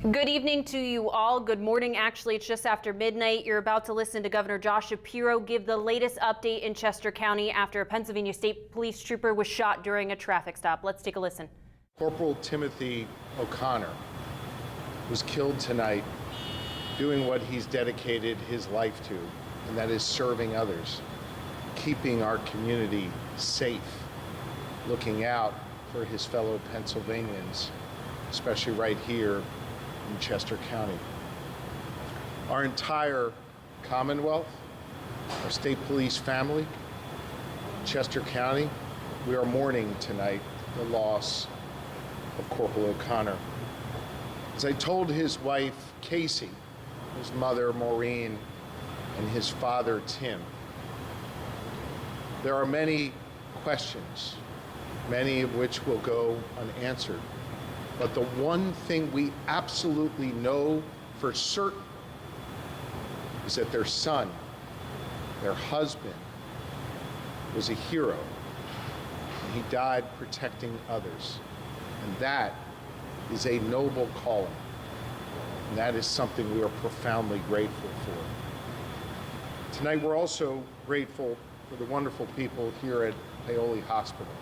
Good evening to you all. Good morning. Actually, it's just after midnight. You're about to listen to Governor Josh Shapiro give the latest update in Chester County after a Pennsylvania State Police trooper was shot during a traffic stop. Let's take a listen. Corporal Timothy O'Connor was killed tonight doing what he's dedicated his life to, and that is serving others, keeping our community safe, looking out for his fellow Pennsylvanians, especially right here in Chester County. Our entire Commonwealth, our state police family, Chester County, we are mourning tonight the loss of Corporal O'Connor. As I told his wife, Casey, his mother, Maureen, and his father, Tim, there are many questions, many of which will go unanswered. But the one thing we absolutely know for certain is that their son, their husband, was a hero, and he died protecting others. And that is a noble calling, and that is something we are profoundly grateful for. Tonight we're also grateful for the wonderful people here at Paoli Hospital.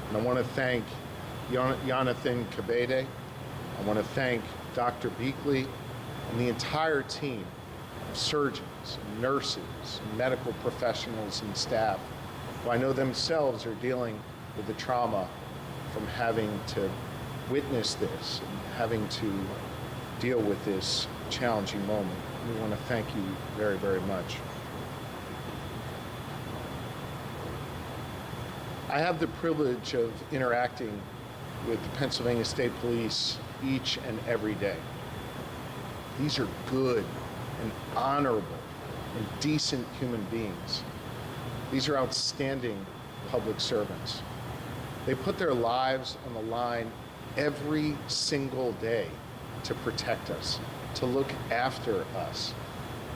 And I want to thank Jonathan Kabede. I want to thank Dr. Beakley and the entire team of surgeons, and nurses, and medical professionals and staff who I know themselves are dealing with the trauma from having to witness this and having to deal with this challenging moment. We want to thank you very, very much. I have the privilege of interacting with the Pennsylvania State Police each and every day. These are good and honorable and decent human beings. These are outstanding public servants. They put their lives on the line every single day to protect us, to look after us,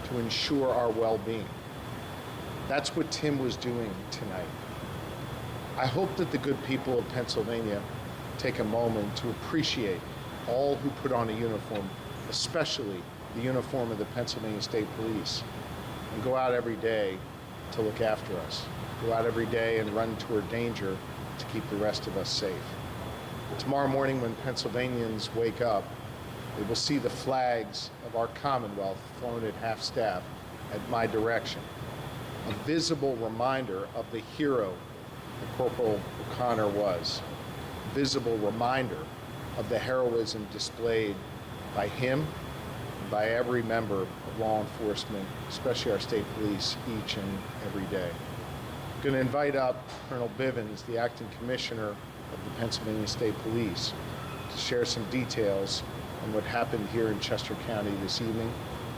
to ensure our well-being. That's what Tim was doing tonight. I hope that the good people of Pennsylvania take a moment to appreciate all who put on a uniform, especially the uniform of the Pennsylvania State Police, and go out every day to look after us. Go out every day and run toward danger to keep the rest of us safe. Tomorrow morning when Pennsylvanians wake up, they will see the flags of our Commonwealth flown at half-staff at my direction, a visible reminder of the hero that Corporal O'Connor was, a visible reminder of the heroism displayed by him and by every member of law enforcement, especially our state police, each and every day. I'm going to invite up Colonel Bivens, the acting commissioner of the Pennsylvania State Police, to share some details on what happened here in Chester County this evening.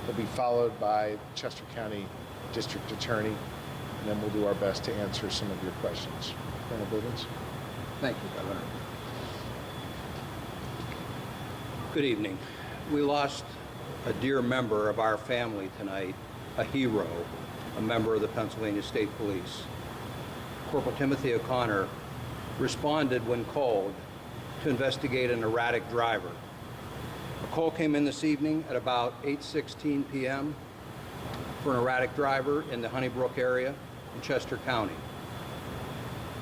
He'll be followed by Chester County District Attorney, and then we'll do our best to answer some of your questions. Colonel Bivens. Thank you, Governor. Good evening. We lost a dear member of our family tonight, a hero, a member of the Pennsylvania State Police. Corporal Timothy O'Connor responded when called to investigate an erratic driver. A call came in this evening at about 8:16 p.m. for an erratic driver in the Honeybrook area in Chester County.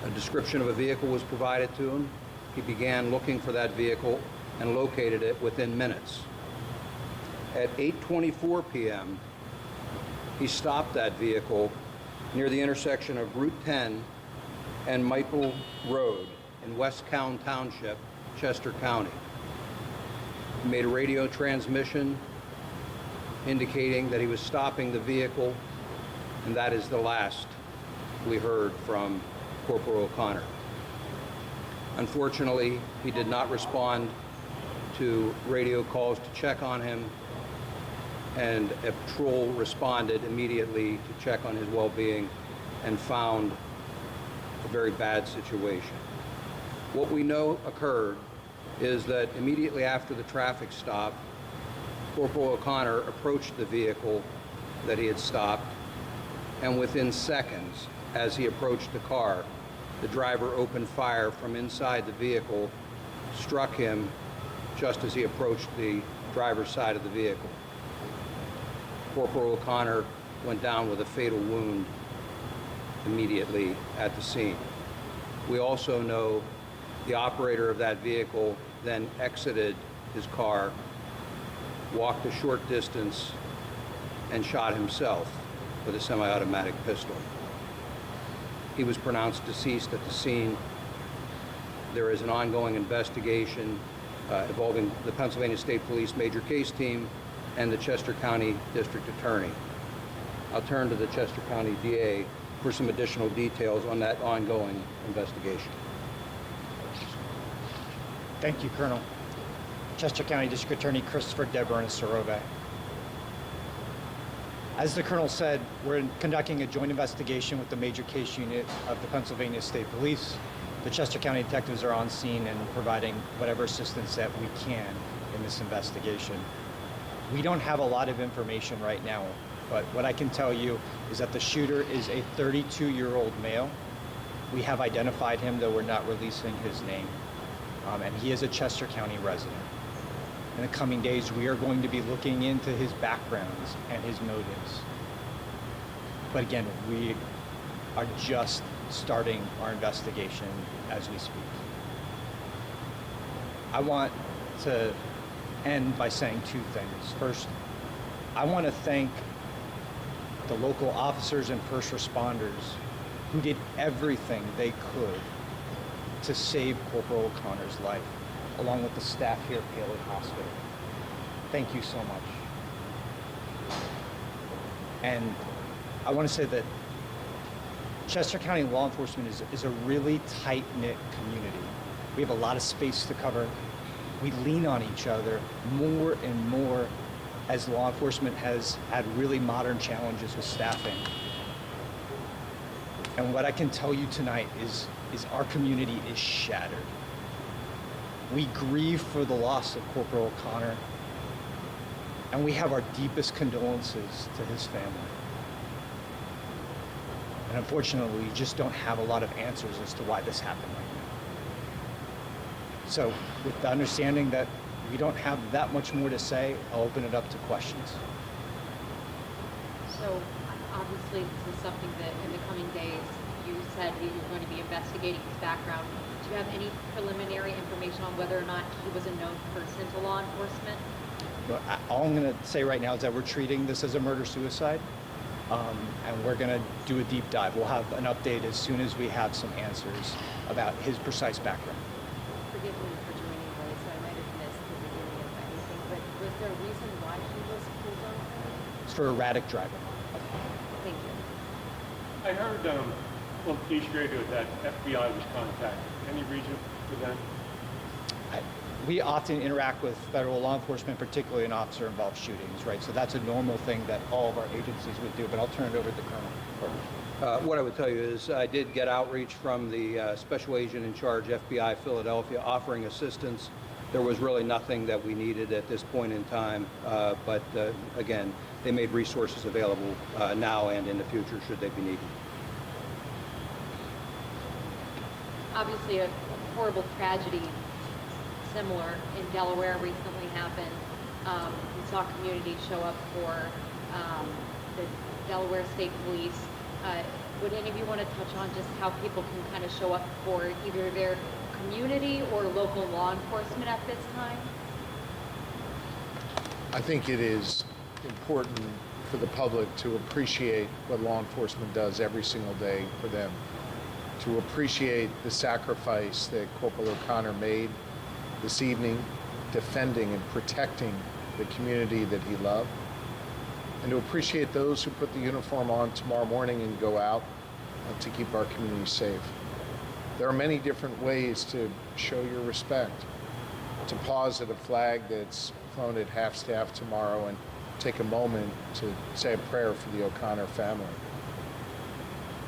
A description of a vehicle was provided to him. He began looking for that vehicle and located it within minutes. At 8:24 p.m., he stopped that vehicle near the intersection of Route 10 and Michael Road in West Caln Township, Chester County. He made a radio transmission indicating that he was stopping the vehicle, and that is the last we heard from Corporal O'Connor. Unfortunately, he did not respond to radio calls to check on him, and a patrol responded immediately to check on his well-being and found a very bad situation. What we know occurred is that immediately after the traffic stop, Corporal O'Connor approached the vehicle that he had stopped, and within seconds, as he approached the car, the driver opened fire from inside the vehicle, struck him just as he approached the driver's side of the vehicle. Corporal O'Connor went down with a fatal wound immediately at the scene. We also know the operator of that vehicle then exited his car, walked a short distance, and shot himself with a semi-automatic pistol. He was pronounced deceased at the scene. There is an ongoing investigation involving the Pennsylvania State Police Major Case Team and the Chester County District Attorney. I'll turn to the Chester County DA for some additional details on that ongoing investigation. Thank you, Colonel. Chester County District Attorney Christopher Deborah-Sorove. As the Colonel said, we're conducting a joint investigation with the Major Case Unit of the Pennsylvania State Police. The Chester County detectives are on scene and providing whatever assistance that we can in this investigation. We don't have a lot of information right now, but what I can tell you is that the shooter is a 32-year-old male. We have identified him, though we're not releasing his name, and he is a Chester County resident. In the coming days, we are going to be looking into his backgrounds and his motives. But again, we are just starting our investigation as we speak. I want to end by saying two things. First, I want to thank the local officers and first responders who did everything they could to save Corporal O'Connor's life, along with the staff here at Paley Hospital. Thank you so much. And I want to say that Chester County law enforcement is a really tight-knit community. We have a lot of space to cover. We lean on each other more and more as law enforcement has had really modern challenges with staffing. And what I can tell you tonight is our community is shattered. We grieve for the loss of Corporal O'Connor, and we have our deepest condolences to his family. And unfortunately, we just don't have a lot of answers as to why this happened right now. So with the understanding that we don't have that much more to say, I'll open it up to questions. So obviously this is something that in the coming days, you said that you're going to be investigating his background. Do you have any preliminary information on whether or not he was a known person to law enforcement? Well, all I'm going to say right now is that we're treating this as a murder-suicide, and we're going to do a deep dive. We'll have an update as soon as we have some answers about his precise background. Forgive me for joining late, so I might have missed the beginning of anything, but was there a reason why he was pulled over? It's for erratic driving. Thank you. I heard on police radio that FBI was contacted. Any reason for that? We often interact with federal law enforcement, particularly in officer-involved shootings, right? So that's a normal thing that all of our agencies would do, but I'll turn it over to the Colonel. What I would tell you is I did get outreach from the Special Agent in Charge, FBI Philadelphia, offering assistance. There was really nothing that we needed at this point in time, but again, they made resources available now and in the future should they be needed. Obviously a horrible tragedy similar in Delaware recently happened. We saw communities show up for the Delaware State Police. Would any of you want to touch on just how people can kind of show up for either their community or local law enforcement at this time? I think it is important for the public to appreciate what law enforcement does every single day for them, to appreciate the sacrifice that Corporal O'Connor made this evening, defending and protecting the community that he loved, and to appreciate those who put the uniform on tomorrow morning and go out to keep our community safe. There are many different ways to show your respect, to pause at a flag that's flown at half-staff tomorrow and take a moment to say a prayer for the O'Connor family,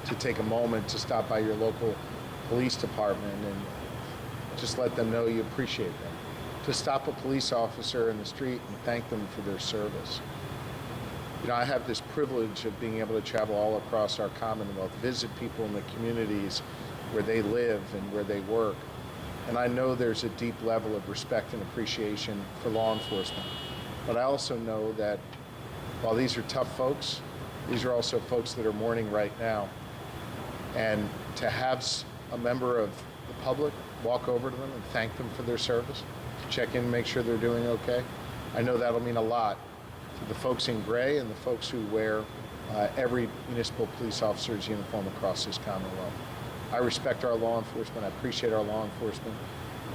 to take a moment to stop by your local police department and just let them know you appreciate them, to stop a police officer in the street and thank them for their service. You know, I have this privilege of being able to travel all across our Commonwealth, visit people in the communities where they live and where they work. And I know there's a deep level of respect and appreciation for law enforcement. But I also know that while these are tough folks, these are also folks that are mourning right now. And to have a member of the public walk over to them and thank them for their service, check in, make sure they're doing okay, I know that'll mean a lot to the folks in gray and the folks who wear every municipal police officer's uniform across this Commonwealth. I respect our law enforcement. I appreciate our law enforcement.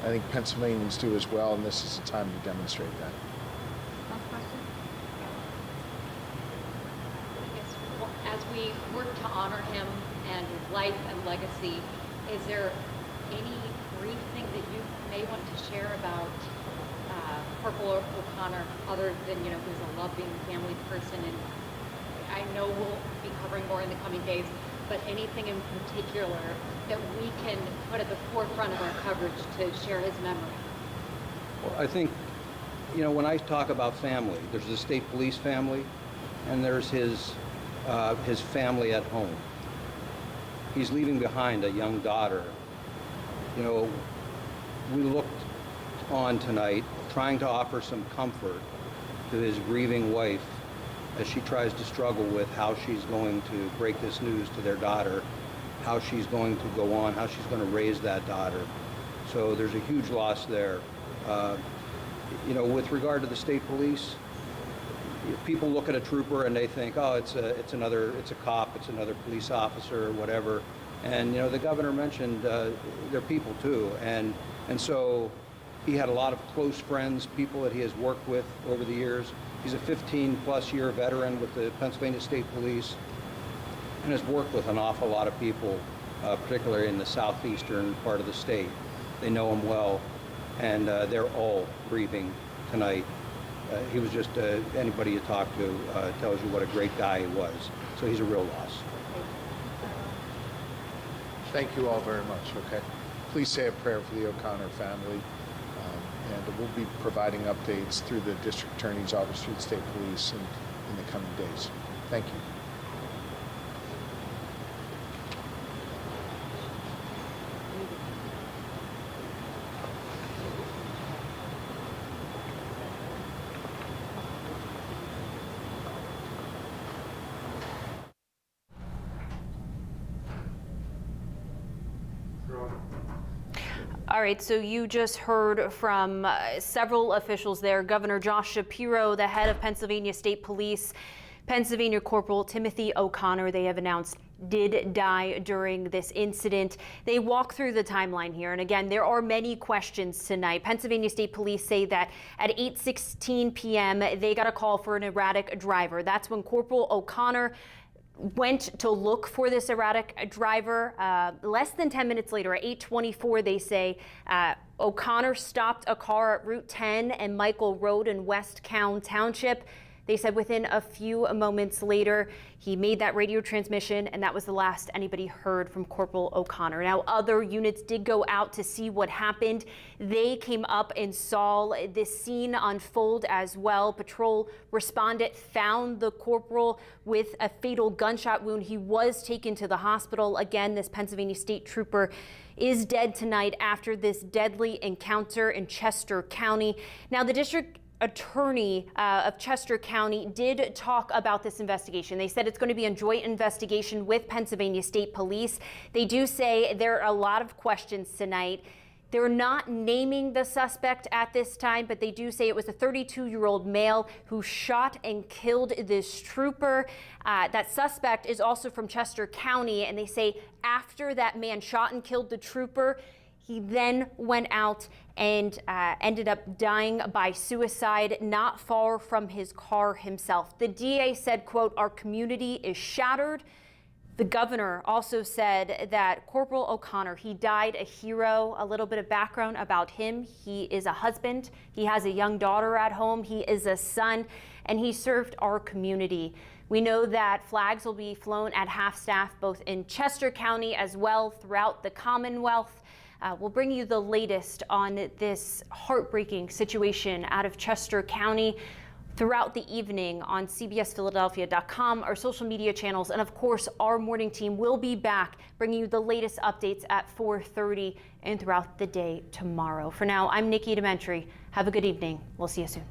I think Pennsylvanians do as well, and this is a time to demonstrate that. Last question? Yes. As we work to honor him and his life and legacy, is there any brief thing that you may want to share about Corporal O'Connor, other than, he was a loving family person, and I know we'll be covering more in the coming days, but anything in particular that we can put at the forefront of our coverage to share his memory? Well, I think, when I talk about family, there's the state police family, and there's his family at home. He's leaving behind a young daughter. We looked on tonight trying to offer some comfort to his grieving wife as she tries to struggle with how she's going to break this news to their daughter, how she's going to go on, how she's going to raise that daughter. So there's a huge loss there. With regard to the state police, people look at a trooper and they think, oh, it's a cop, it's another police officer or whatever. And the governor mentioned they're people too, and so he had a lot of close friends, people that he has worked with over the years. He's a 15-plus year veteran with the Pennsylvania State Police and has worked with an awful lot of people, particularly in the southeastern part of the state. They know him well, and they're all grieving tonight. He was just, anybody you talk to tells you what a great guy he was. So he's a real loss. Thank you all very much, okay? Please say a prayer for the O'Connor family. And we'll be providing updates through the district attorney's office, through the state police in the coming days. Thank you. All right, so you just heard from several officials there. Governor Josh Shapiro, the head of Pennsylvania State Police, Pennsylvania Corporal Timothy O'Connor, they have announced, did die during this incident. They walk through the timeline here, and again, there are many questions tonight. Pennsylvania State Police say that at 8:16 p.m., they got a call for an erratic driver. That's when Corporal O'Connor went to look for this erratic driver. Less than 10 minutes later, at 8:24, they say O'Connor stopped a car at Route 10 and Michael Road in West Caln Township. They said within a few moments later, he made that radio transmission, and that was the last anybody heard from Corporal O'Connor. Now, other units did go out to see what happened. They came up and saw this scene unfold as well. Patrol respondent found the corporal with a fatal gunshot wound. He was taken to the hospital. Again, this Pennsylvania State Trooper is dead tonight after this deadly encounter in Chester County. Now, the district attorney of Chester County did talk about this investigation. They said it's going to be a joint investigation with Pennsylvania State Police. They do say there are a lot of questions tonight. They're not naming the suspect at this time, but they do say it was a 32-year-old male who shot and killed this trooper. That suspect is also from Chester County, and they say after that man shot and killed the trooper, he then went out and ended up dying by suicide not far from his car himself. The DA said, quote, "Our community is shattered." The governor also said that Corporal O'Connor, he died a hero. A little bit of background about him. He is a husband. He has a young daughter at home. He is a son, and he served our community. We know that flags will be flown at half-staff both in Chester County as well throughout the Commonwealth. We'll bring you the latest on this heartbreaking situation out of Chester County throughout the evening on CBSPhiladelphia.com, our social media channels, and of course, our morning team will be back bringing you the latest updates at 4:30 and throughout the day tomorrow. For now, I'm Nikki Dementri. Have a good evening. We'll see you soon.